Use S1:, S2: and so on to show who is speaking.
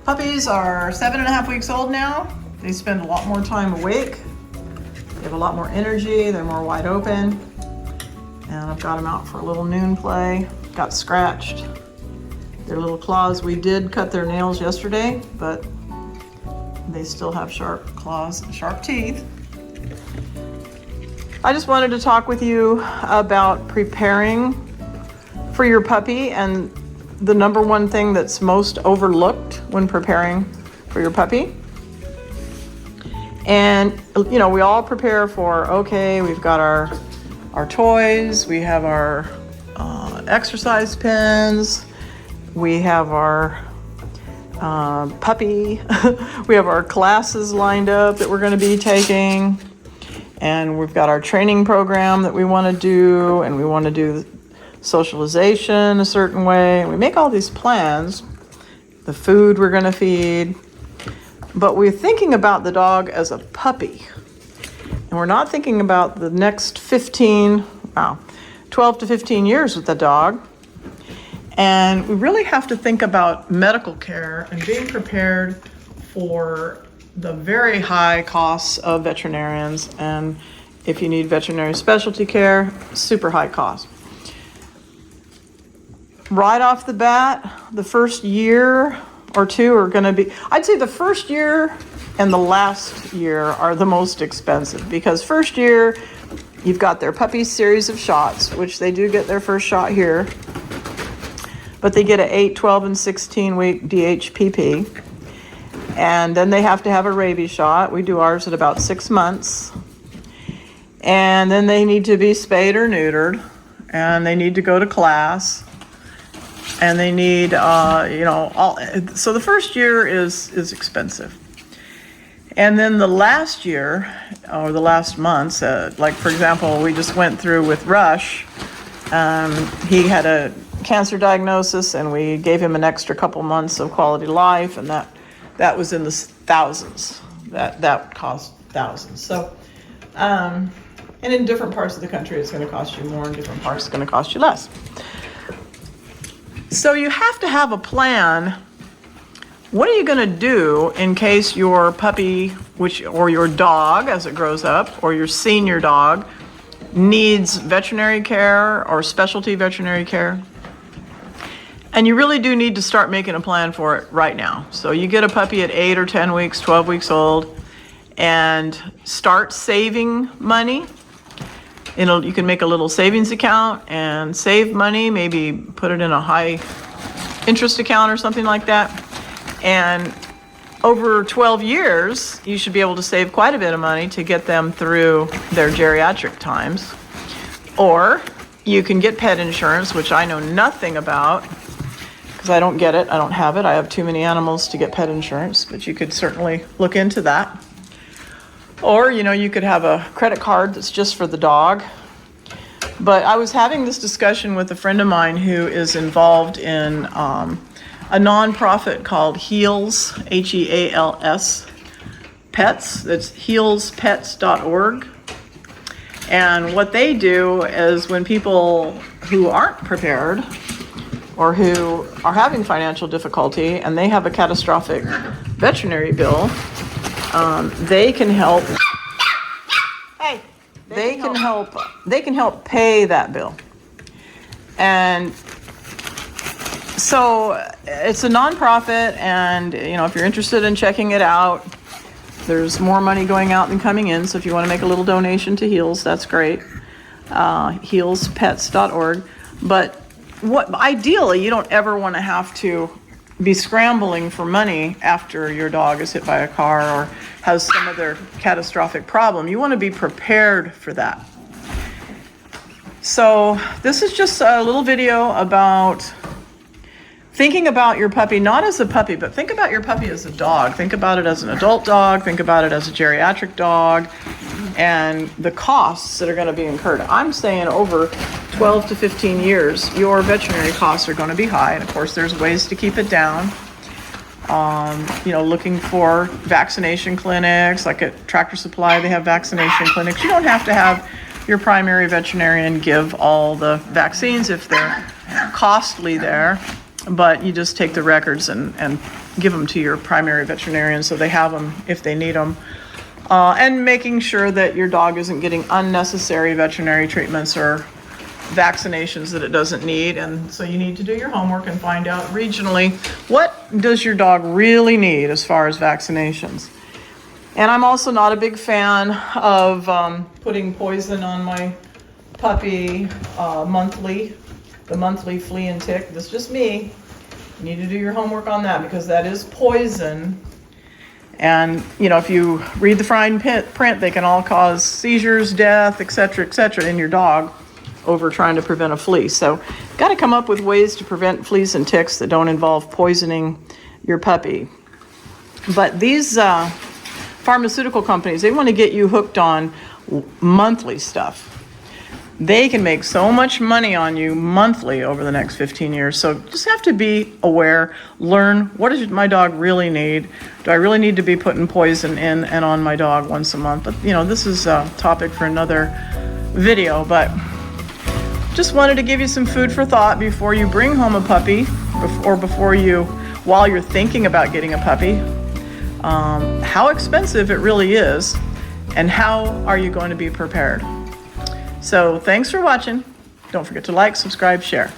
S1: Puppies are 7.5 weeks old now. They spend a lot more time awake. They have a lot more energy. They're more wide open. And I've got them out for a little noon play. Got scratched. Their little claws, we did cut their nails yesterday, but they still have sharp claws, sharp teeth. I just wanted to talk with you about preparing for your puppy and the number one thing that's most overlooked when preparing for your puppy. And, you know, we all prepare for, okay, we've got our toys, we have our exercise pins, we have our puppy, we have our classes lined up that we're going to be taking, and we've got our training program that we want to do, and we want to do socialization a certain way. We make all these plans, the food we're going to feed, but we're thinking about the dog as a puppy. And we're not thinking about the next 12 to 15 years with the dog. And we really have to think about medical care and being prepared for the very high costs of veterinarians. And if you need veterinary specialty care, super high cost. Right off the bat, the first year or two are going to be, I'd say the first year and the last year are the most expensive, because first year you've got their puppy series of shots, which they do get their first shot here, but they get an 8, 12, and 16 week DHPP, and then they have to have a rabies shot. We do ours at about 6 months, and then they need to be spayed or neutered, and they need to go to class. And they need, so the first year is expensive. And then the last year, or the last months, like for example, we just went through with Rush. He had a cancer diagnosis, and we gave him an extra couple months of quality life, and that was in the thousands. That cost thousands. So, and in different parts of the country, it's going to cost you more, in different parts, it's going to cost you less. So you have to have a plan. What are you going to do in case your puppy, or your dog as it grows up, or your senior dog needs veterinary care or specialty veterinary care? And you really do need to start making a plan for it right now. So you get a puppy at 8 or 10 weeks, 12 weeks old, and start saving money. You can make a little savings account and save money, maybe put it in a high interest account or something like that. And over 12 years, you should be able to save quite a bit of money to get them through their geriatric times. Or you can get pet insurance, which I know nothing about, because I don't get it, I don't have it. I have too many animals to get pet insurance, but you could certainly look into that. Or, you could have a credit card that's just for the dog. But I was having this discussion with a friend of mine who is involved in a nonprofit called HEALS, HEALS Pets. That's healspets.org. And what they do is when people who aren't prepared or who are having financial difficulty and they have a catastrophic veterinary bill, they can help. They can help pay that bill. And so it's a nonprofit, and if you're interested in checking it out, there's more money going out than coming in. So if you want to make a little donation to HEALS, that's great. Healspets.org. But ideally, you don't ever want to have to be scrambling for money after your dog is hit by a car or has some other catastrophic problem. You want to be prepared for that. So this is just a little video about thinking about your puppy, not as a puppy, but think about your puppy as a dog. Think about it as an adult dog. Think about it as a geriatric dog, and the costs that are going to be incurred. I'm saying over 12 to 15 years, your veterinary costs are going to be high. And of course, there's ways to keep it down. Looking for vaccination clinics, like at Tractor Supply, they have vaccination clinics. You don't have to have your primary veterinarian give all the vaccines if they're costly there, but you just take the records and give them to your primary veterinarian so they have them if they need them. And making sure that your dog isn't getting unnecessary veterinary treatments or vaccinations that it doesn't need. And so you need to do your homework and find out regionally, what does your dog really need as far as vaccinations? And I'm also not a big fan of putting poison on my puppy monthly, the monthly flea and tick. That's just me. You need to do your homework on that because that is poison. And, you know, if you read the fine print, they can all cause seizures, death, et cetera, in your dog over trying to prevent a flea. So got to come up with ways to prevent fleas and ticks that don't involve poisoning your puppy. But these pharmaceutical companies, they want to get you hooked on monthly stuff. They can make so much money on you monthly over the next 15 years. So just have to be aware, learn, what does my dog really need? Do I really need to be putting poison in and on my dog once a month? But, you know, this is a topic for another video, but just wanted to give you some food for thought before you bring home a puppy, or while you're thinking about getting a puppy, how expensive it really is, and how are you going to be prepared? So thanks for watching. Don't forget to like, subscribe, share.